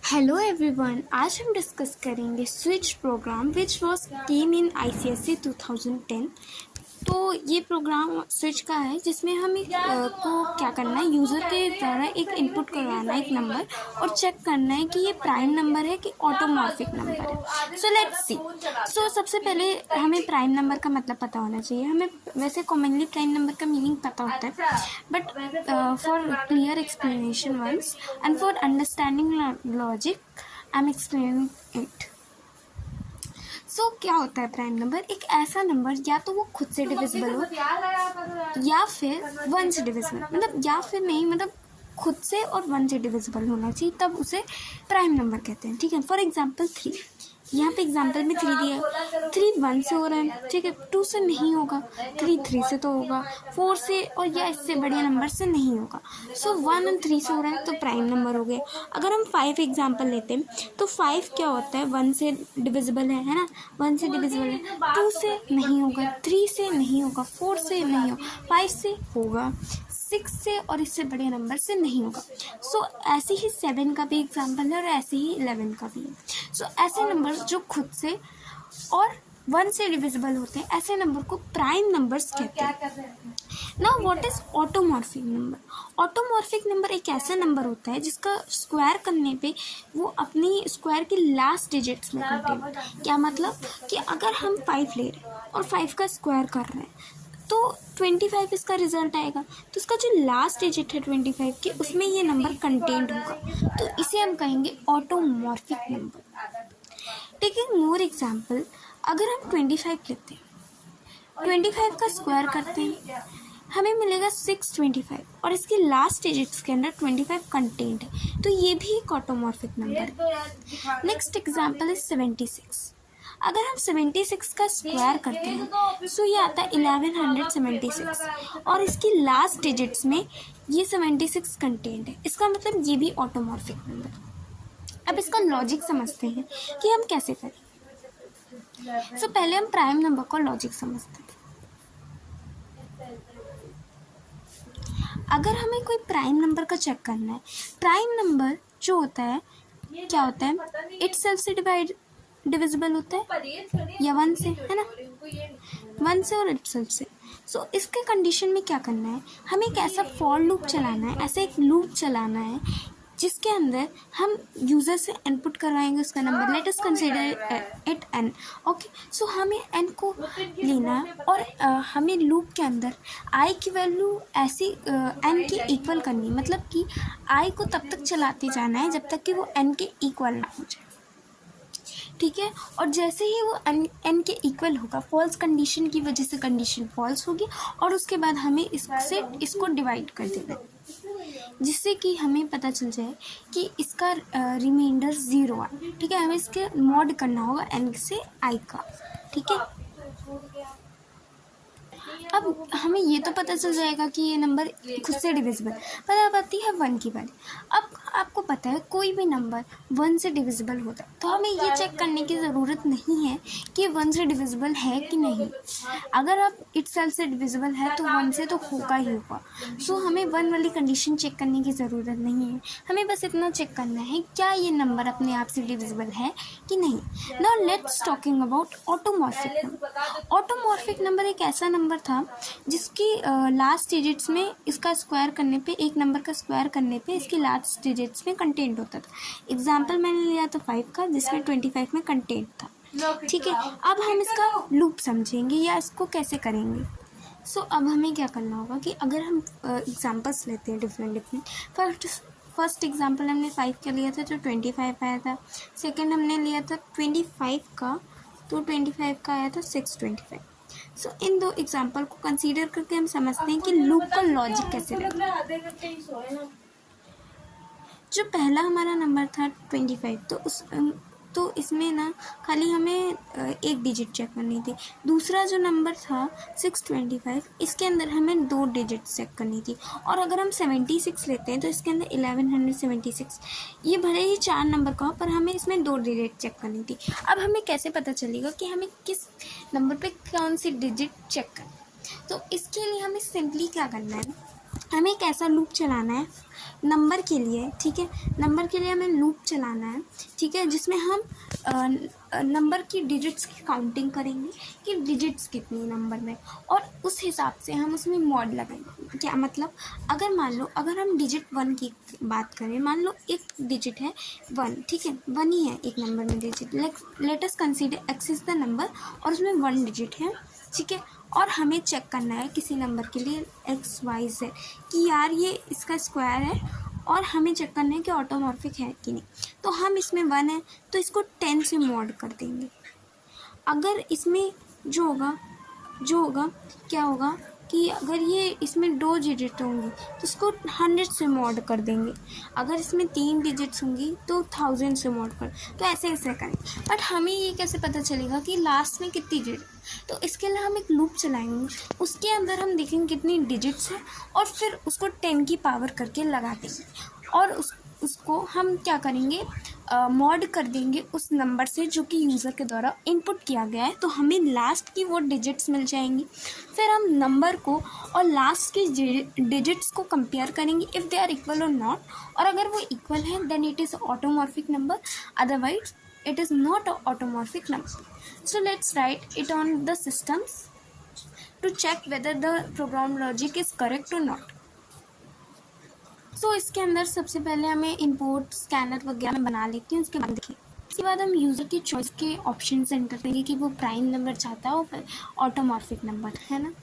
Hello everyone, आज हम discuss करेंगे switch program which was came in ICSE 2010। तो ये प्रोग्राम स्विच का है जिसमें हमें को क्या करना है, यूज़र के द्वारा एक इनपुट करवाना है एक नंबर और चेक करना है कि ये प्राइम नंबर है कि ऑटोमॉर्फिक नंबर है। So let's see. सो सबसे पहले हमें प्राइम नंबर का मतलब पता होना चाहिए। हमें वैसे कॉमनली प्राइम नंबर का मीनिंग पता होता है, but for clear explanation once and for understanding logic I am explaining it. So क्या होता है प्राइम नंबर? एक ऐसा नंबर या तो वो खुद से डिविजिबल हो या फिर वन से डिविजिबल, मतलब या फिर नहीं, मतलब खुद से और वन से डिविजिबल होना चाहिए, तब उसे प्राइम नंबर कहते हैं। ठीक है, फॉर एग्जांपल 3, यहाँ पे एग्जांपल में 3 दिया है। 3 1 से हो रहा है, ठीक है, 2 से नहीं होगा, 3 3 से तो होगा, 4 से और या इससे बड़े नंबर से नहीं होगा। सो 1 और 3 से हो रहा है तो प्राइम नंबर हो गया। अगर हम 5 एग्जांपल लेते हैं तो 5 क्या होता है? 1 से डिविजिबल है ना, 1 से डिविजिबल है, 2 से नहीं होगा, 3 से नहीं होगा, 4 से नहीं होगा, 5 से होगा, 6 से और इससे बड़े नंबर से नहीं होगा। सो ऐसे ही 7 का भी एग्जाम्पल है और ऐसे ही 11 का भी है। सो ऐसे नंबर जो खुद से और 1 से डिविजिबल होते हैं, ऐसे नंबर को प्राइम नंबर्स कहते हैं। Now what is automorphic number? Automorphic number एक ऐसा नंबर होता है जिसका स्क्वायर करने पे वो अपनी स्क्वायर की लास्ट डिजिट्स में कंटेन। क्या मतलब कि अगर हम 5 ले रहे हैं और 5 का स्क्वायर कर रहे हैं तो 25 इसका रिजल्ट आएगा, तो इसका जो लास्ट डिजिट है 25 के, उसमें ये नंबर कंटेंट होगा, तो इसे हम कहेंगे ऑटोमॉर्फिक नंबर। टेकिंग मोर एग्जाम्पल, अगर हम 25 लेते हैं, 25 का स्क्वायर करते हैं, हमें मिलेगा 625 और इसकी लास्ट डिजिट्स के अंदर 25 कंटेंट है, तो ये भी एक ऑटोमॉर्फिक नंबर है। Next example is 76। अगर हम 76 का स्क्वायर करते हैं सो ये आता है 1176 और इसकी लास्ट डिजिट्स में ये 76 कंटेंट है, इसका मतलब ये भी ऑटोमॉर्फिक नंबर। अब इसका लॉजिक समझते हैं कि हम कैसे करें। सो पहले हम प्राइम नंबर का लॉजिक समझते हैं। अगर हमें कोई प्राइम नंबर का चेक करना है, प्राइम नंबर जो होता है क्या होता है? इटसेल्फ से डिविजिबल होता है या 1 से, है ना, 1 से और इटसेल्फ से। सो इसके कंडीशन में क्या करना है? हमें एक ऐसा फॉर लूप चलाना है, ऐसा एक लूप चलाना है जिसके अंदर हम यूज़र से इनपुट करवाएंगे उसका number. Let us consider it n। Okay, so हमें n को लेना है और हमें लूप के अंदर i की वैल्यू ऐसी n के इक्वल करनी, मतलब कि i को तब तक चलाते जाना है जब तक कि वो n के इक्वल ना हो जाए। ठीक है, और जैसे ही वो n के इक्वल होगा, फॉल्स कंडीशन की वजह से कंडीशन फॉल्स होगी और उसके बाद हमें इससे इसको डिवाइड कर देना है, जिससे कि हमें पता चल जाए कि इसका रिमाइंडर 0 आए। ठीक है, हमें इसके मॉड करना होगा n से i का। ठीक है, अब हमें ये तो पता चल जाएगा कि ये नंबर खुद से डिविजिबल। पर अब आती है 1 की बारी। अब आपको पता है कोई भी नंबर 1 से डिविजिबल होता है, तो हमें ये चेक करने की ज़रूरत नहीं है कि 1 से डिविजिबल है कि नहीं। अगर आप इटसेल्फ से डिविजिबल है तो 1 से तो होगा ही होगा। सो हमें 1 वाली कंडीशन चेक करने की ज़रूरत नहीं है, हमें बस इतना चेक करना है क्या ये नंबर अपने आप से डिविजिबल है कि नहीं। Now let's talking about automorphic number. Automorphic number एक ऐसा नंबर था जिसकी लास्ट डिजिट्स में इसका स्क्वायर करने पे, एक नंबर का स्क्वायर करने पे इसकी लास्ट डिजिट्स में कंटेंट होता था। एग्जाम्पल मैंने लिया था 5 का, जिसमें 25 में कंटेंट था। ठीक है, अब हम इसका लूप समझेंगे या इसको कैसे करेंगे। सो अब हमें क्या करना होगा कि अगर हम एग्जाम्पल्स लेते हैं डिफरेंट फर्स्ट एग्जाम्पल हमने 5 का लिया था तो 25 आया था। सेकेंड हमने लिया था 25 का, तो 25 का आया था 625। सो इन दो एग्जाम्पल को कंसीडर करके हम समझते हैं कि लूप का लॉजिक कैसे रहेगा। जो पहला हमारा नंबर था 25, तो इसमें ना खाली हमें एक डिजिट चेक करनी थी। दूसरा जो नंबर था 625, इसके अंदर हमें 2 डिजिट चेक करनी थी। और अगर हम 76 लेते हैं तो इसके अंदर 1176, ये भले ही 4 नंबर का हो पर हमें इसमें 2 डिजिट चेक करनी थी। अब हमें कैसे पता चलेगा कि हमें किस नंबर पे कौन सी डिजिट चेक करनी है? तो इसके लिए हमें सिंपली क्या करना है, हमें एक ऐसा लूप चलाना है नंबर के लिए, ठीक है। नंबर के लिए हमें लूप चलाना है, ठीक है, जिसमें हम नंबर की डिजिट्स की काउंटिंग करेंगे कि डिजिट्स कितनी नंबर में, और उस हिसाब से हम उसमें मॉड लगाएंगे। क्या मतलब, अगर मान लो अगर हम डिजिट 1 की बात करें, मान लो एक डिजिट है 1, ठीक है, 1 ही है एक नंबर में digit. Late us consider x is the number और उसमें 1 डिजिट है, ठीक है। और हमें चेक करना है किसी नंबर के लिए एक्स वाई जेड कि यार ये इसका स्क्वायर है, और हमें चेक करना है कि ऑटोमॉर्फिक है कि नहीं। तो हम इसमें 1 है तो इसको 10 से मॉड कर देंगे। अगर इसमें जो होगा क्या होगा कि अगर ये इसमें 2 डिजिट होंगी तो इसको 100 से मॉड कर देंगे। अगर इसमें 3 डिजिट्स होंगी तो 1000 से मॉड कर, तो ऐसे ऐसे करेंगे। बट हमें ये कैसे पता चलेगा कि लास्ट में कितनी डिजिट, तो इसके लिए हम एक लूप चलाएंगे, उसके अंदर हम देखेंगे कितनी डिजिट्स है और फिर उसको 10 की पावर करके लगा देंगे, और उसको हम क्या करेंगे, मॉड कर देंगे उस नंबर से जो कि यूज़र के द्वारा इनपुट किया गया है, तो हमें लास्ट की वो डिजिट्स मिल जाएंगी। फिर हम नंबर को और लास्ट की डिजिट्स को कंपेयर करेंगे इफ़ दे आर इक्वल और नॉट, और अगर वो इक्वल है then it is automorphic number, otherwise it is not an automorphic number. So let's write it on the systems to check whether the program logic is correct or not. So इसके अंदर सबसे पहले हमें import scanner वगैरह में बना लेते हैं, उसके बाद देखिए। इसके बाद हम यूज़र की चॉइस के ऑप्शन एंटर करेंगे कि वो प्राइम नंबर चाहता है और ऑटोमॉर्फिक नंबर, है ना।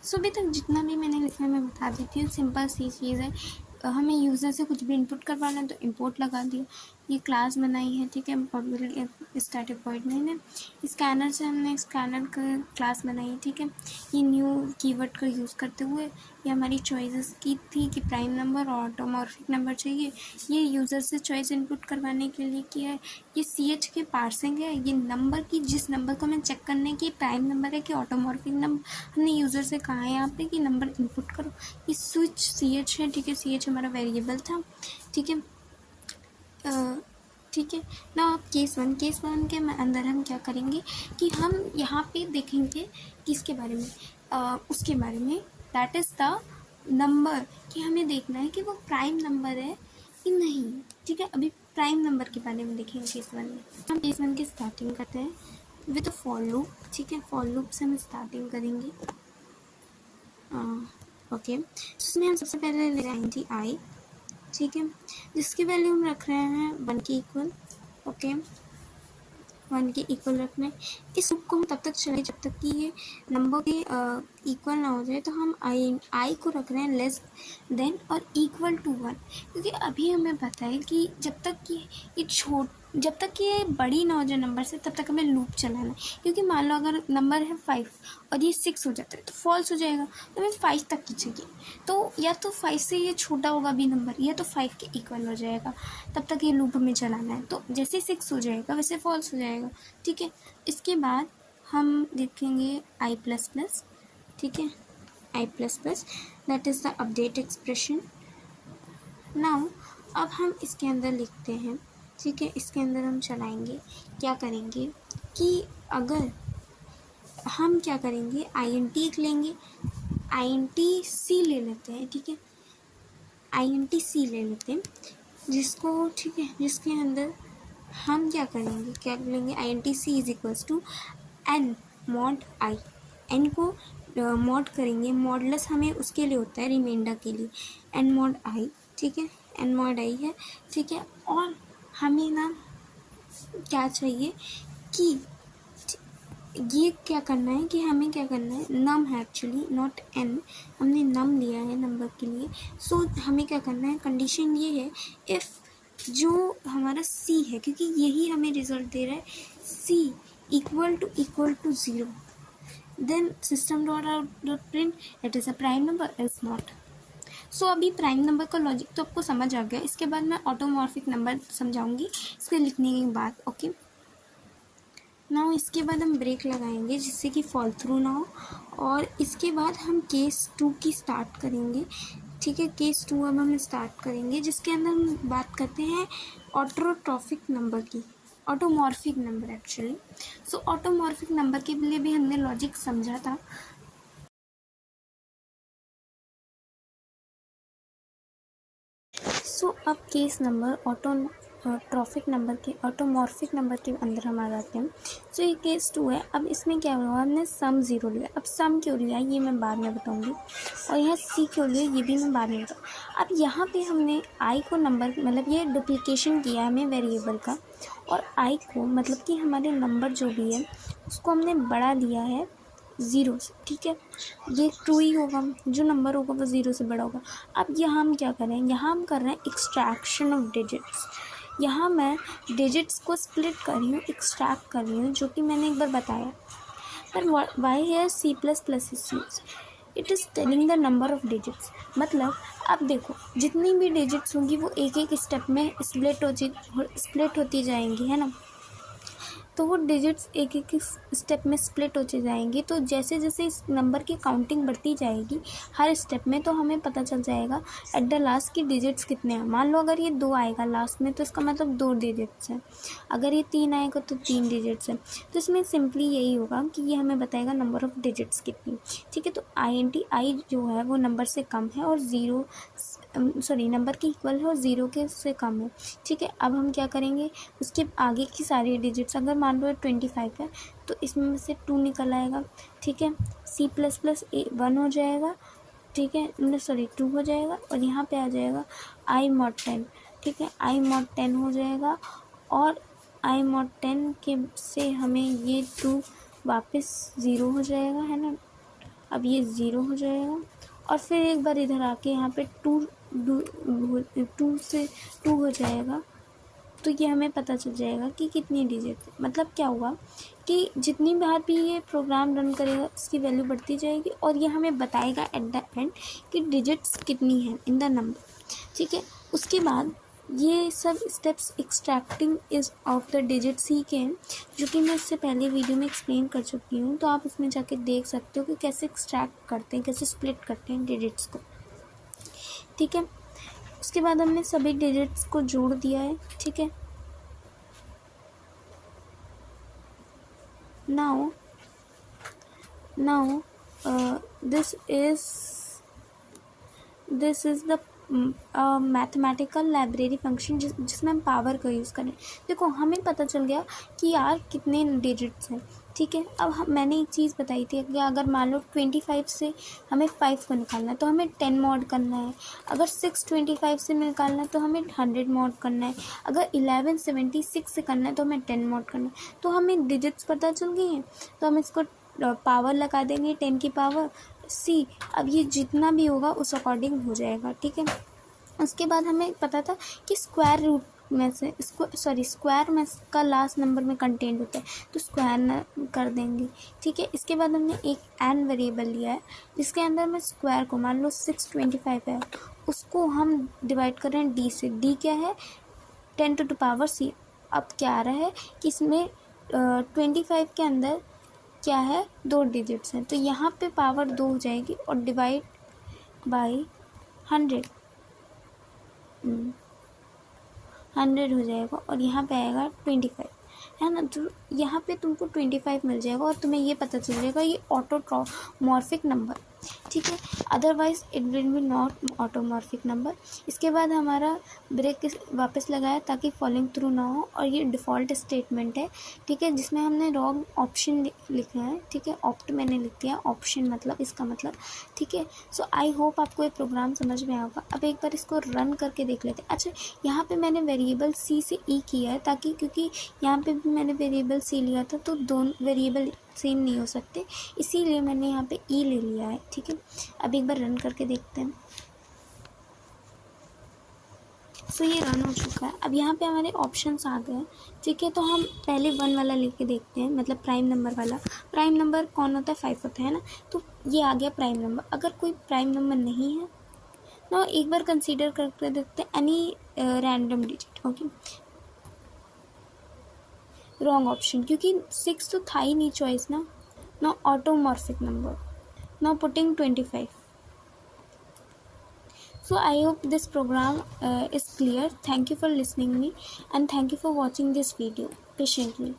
सो अभी तक जितना भी मैंने लिखा है मैं बता देती हूँ। सिंपल सी चीज़ है, हमें यूज़र से कुछ भी इनपुट करवाना है तो इंपोर्ट लगा दिया, ये क्लास बनाई है, ठीक है, पब्लिक स्टैटिक वॉइड में है। स्कैनर से हमने स्कैनर का क्लास बनाई है, ठीक है। ये न्यू कीवर्ड का यूज़ करते हुए ये हमारी चॉइसेस की थी कि प्राइम नंबर और ऑटोमॉर्फिक नंबर चाहिए। ये यूज़र से चॉइस इनपुट करवाने के लिए किया है। ये CH के पार्सिंग है, ये नंबर की जिस नंबर को हमें चेक करने है कि प्राइम नंबर है कि ऑटोमॉर्फिक नंबर, हमने यूज़र से कहा है यहाँ पे कि नंबर इनपुट करो। ये स्विच CH है, ठीक है, CH हमारा वेरिएबल था, ठीक है। ठीक है ना। आप केस वन के अंदर हम क्या करेंगे कि हम यहाँ पे देखेंगे किसके बारे में, उसके बारे में, दैट इज़ द नंबर, कि हमें देखना है कि वो प्राइम नंबर है कि नहीं, ठीक है। अभी प्राइम नंबर के बारे में देखेंगे केस वन में। हम केस वन की स्टार्टिंग करते हैं विद फॉर लूप, ठीक है। फॉर लूप से हम स्टार्टिंग करेंगे, ओके। इसमें हम सबसे पहले ले आएंगे आई, ठीक है, जिसकी वैल्यू हम रख रहे हैं 1 के इक्वल, ओके, 1 के इक्वल रखना है। इस लूप को हम तब तक चलाएं जब तक कि ये नंबर के इक्वल ना हो जाए। तो हम आई को रख रहे हैं लेस देन और इक्वल टू 1, क्योंकि अभी हमें पता है कि जब तक कि ये जब तक कि ये बड़ी ना हो जाए नंबर से तब तक हमें लूप चलाना है। क्योंकि मान लो अगर नंबर है 5 और ये 6 हो जाता है तो फॉल्स हो जाएगा, तो हमें 5 तक की चाहिए। तो या तो 5 से ये छोटा होगा भी नंबर, या तो 5 के इक्वल हो जाएगा, तब तक ये लूप हमें चलाना है। तो जैसे 6 हो जाएगा वैसे फॉल्स हो जाएगा, ठीक है। इसके बाद हम देखेंगे आई प्लस प्लस, ठीक है, I plus plus, that is the update expression. Now अब हम इसके अंदर लिखते हैं, ठीक है, इसके अंदर हम चलाएंगे, क्या करेंगे कि अगर हम क्या करेंगे INT लेंगे, INT-C ले लेते हैं, ठीक है, INT-C ले लेते हैं जिसको, ठीक है, जिसके अंदर हम क्या करेंगे, क्या लेंगे, INT-C is equals to N mod I, N को मॉड करेंगे, मॉडलेस हमें उसके लिए होता है रिमाइंडर के लिए, N मॉड I, ठीक है, N मॉड I है, ठीक है। और हमें ना क्या चाहिए कि ये क्या करना है कि हमें क्या करना है, नम है एक्चुअली नॉट एन, हमने नम लिया है नंबर के लिए। सो हमें क्या करना है, कंडीशन ये है इफ़ जो हमारा सी है, क्योंकि यही हमें रिजल्ट दे रहा है, c equal to 0, then system dot out dot print it is a prime number is not. So अभी प्राइम नंबर का लॉजिक तो आपको समझ आ गया। इसके बाद मैं ऑटोमॉर्फिक नंबर समझाऊंगी इसके लिखने के बाद, ओके। ना इसके बाद हम ब्रेक लगाएंगे जिससे कि फॉल थ्रू ना हो, और इसके बाद हम केस 2 की स्टार्ट करेंगे, ठीक है। केस 2 अब हम स्टार्ट करेंगे जिसके अंदर हम बात करते हैं ऑटोट्रॉफिक नंबर की, ऑटोमॉर्फिक नंबर एक्चुअली। सो ऑटोमॉर्फिक नंबर के लिए भी हमने लॉजिक समझा था। सो अब केस नंबर ऑटोमॉर्फिक नंबर के अंदर हम आ जाते हैं। सो ये केस 2 है। अब इसमें क्या हुआ, हमने सम 0 लिया। अब सम क्यों लिया ये मैं बाद में बताऊंगी, और यहाँ सी क्यों लिया ये भी मैं बाद में बताऊँ। अब यहाँ पे हमने आई को नंबर मतलब ये डुप्लीकेशन किया हमें वेरिएबल का, और आई को मतलब कि हमारे नंबर जो भी है उसको हमने बड़ा लिया है 0 से, ठीक है। ये ट्रू ही होगा, जो नंबर होगा वो 0 से बड़ा होगा। अब यहाँ हम क्या कर रहे हैं, यहाँ हम कर रहे हैं एक्सट्रैक्शन ऑफ डिजिट्स। यहाँ मैं डिजिट्स को स्प्लिट कर रही हूँ, एक्सट्रैक्ट कर रही हूँ, जो कि मैंने एक बार बताया। पर why here C plus plus is use, it is telling the number of digits. मतलब अब देखो जितनी भी डिजिट्स होंगी वो एक एक स्टेप में स्प्लिट होती जाएंगी, है ना। तो वो डिजिट्स एक एक स्टेप में स्प्लिट होते जाएंगी। तो जैसे जैसे इस नंबर की काउंटिंग बढ़ती जाएगी हर स्टेप में, तो हमें पता चल जाएगा एट द लास्ट की डिजिट्स कितने हैं। मान लो अगर ये 2 आएगा लास्ट में तो इसका मतलब 2 डिजिट्स हैं। अगर ये 3 आएगा तो 3 डिजिट्स हैं। तो इसमें सिंपली यही होगा कि ये हमें बताएगा नंबर ऑफ़ डिजिट्स कितनी, ठीक है। तो आई जो है वो नंबर से कम है और नंबर के इक्वल है और 0 के से कम है, ठीक है। अब हम क्या करेंगे, उसके आगे की सारी डिजिट्स, अगर मान लो 25 है तो इसमें से 2 निकल आएगा, ठीक है। सी प्लस प्लस 1 हो जाएगा, ठीक है, 2 हो जाएगा, और यहाँ पे आ जाएगा आई मॉड 10, ठीक है। आई मॉड 10 हो जाएगा, और आई मॉड 10 के से हमें ये 2 वापस 0 हो जाएगा, है ना। अब ये 0 हो जाएगा, और फिर एक बार इधर आके यहाँ पे 2 से 2 हो जाएगा। तो ये हमें पता चल जाएगा कि कितनी डिजिट है। मतलब क्या हुआ कि जितनी बार भी ये प्रोग्राम रन करेगा इसकी वैल्यू बढ़ती जाएगी, और ये हमें बताएगा एट द एंड कि डिजिट्स कितनी हैं इन द नंबर, ठीक है। उसके बाद ये सब steps extracting is of the digits ही के हैं, जो कि मैं इससे पहले वीडियो में एक्सप्लेन कर चुकी हूँ। तो आप उसमें जाके देख सकते हो कि कैसे एक्सट्रैक्ट करते हैं, कैसे स्प्लिट करते हैं डिजिट्स को, ठीक है। उसके बाद हमने सभी डिजिट्स को जोड़ दिया है, ठीक है। now this is the mathematical library function जिसमें हम पावर का यूज़ करें। देखो हमें पता चल गया कि यार कितने डिजिट्स हैं, ठीक है। अब मैंने एक चीज़ बताई थी कि अगर मान लो 25 से हमें 5 को निकालना है तो हमें 10 मॉड करना है। अगर 625 से निकालना है तो हमें 100 मॉड करना है। अगर 1176 से करना है तो हमें 10 मॉड करना है। तो हमें डिजिट्स पता चल गई हैं, तो हम इसको पावर लगा देंगे 10 की पावर सी। अब ये जितना भी होगा उस अकॉर्डिंग हो जाएगा, ठीक है। उसके बाद हमें पता था कि स्क्वायर में का लास्ट नंबर में कंटेंट होता है, तो स्क्वायर कर देंगे, ठीक है। इसके बाद हमने एक एन वेरिएबल लिया है जिसके अंदर में स्क्वायर को, मान लो 625 है, उसको हम डिवाइड कर रहे हैं डी से। डी क्या है, 10 to the power c। अब क्या आ रहा है कि इसमें 25 के अंदर क्या है, 2 डिजिट्स हैं, तो यहाँ पे पावर 2 हो जाएगी और डिवाइड बाय 100 हो जाएगा, और यहाँ पे आएगा 25, है ना। तो यहाँ पे तुमको 25 मिल जाएगा और तुम्हें ये पता चल जाएगा ये ऑटोमॉर्फिक नंबर, ठीक है। Otherwise it will be not automorphic number. इसके बाद हमारा ब्रेक वापस लगाया ताकि फॉलोइंग थ्रू ना हो, और ये डिफ़ॉल्ट स्टेटमेंट है, ठीक है, जिसमें हमने रॉन्ग ऑप्शन लिखा है, ठीक है। ऑप्ट मैंने लिख दिया, ऑप्शन मतलब इसका मतलब, ठीक है। सो आई होप आपको ये प्रोग्राम समझ में आएगा। अब एक बार इसको रन करके देख लेते हैं। अच्छा, यहाँ पे मैंने वेरिएबल सी से ई किया है ताकि, क्योंकि यहाँ पे भी मैंने वेरिएबल सी लिया था तो दोनों वेरिएबल सेम नहीं हो सकते, इसीलिए मैंने यहाँ पे ई ले लिया है, ठीक है। अब एक बार रन करके देखते हैं। सो ये रन हो चुका है। अब यहाँ पे हमारे ऑप्शंस आ गए, ठीक है। तो हम पहले 1 वाला लेके देखते हैं, मतलब प्राइम नंबर वाला। प्राइम नंबर कौन होता है, 5 होता है ना। तो ये आ गया प्राइम नंबर। अगर कोई प्राइम नंबर नहीं है ना, एक बार कंसीडर करके देखते हैं any random digit, okay. Wrong option, क्योंकि 6 तो था ही नहीं चॉइस ना। No automorphic number, no putting 25। So I hope this program is clear. Thank you for listening me, and thank you for watching this video patiently.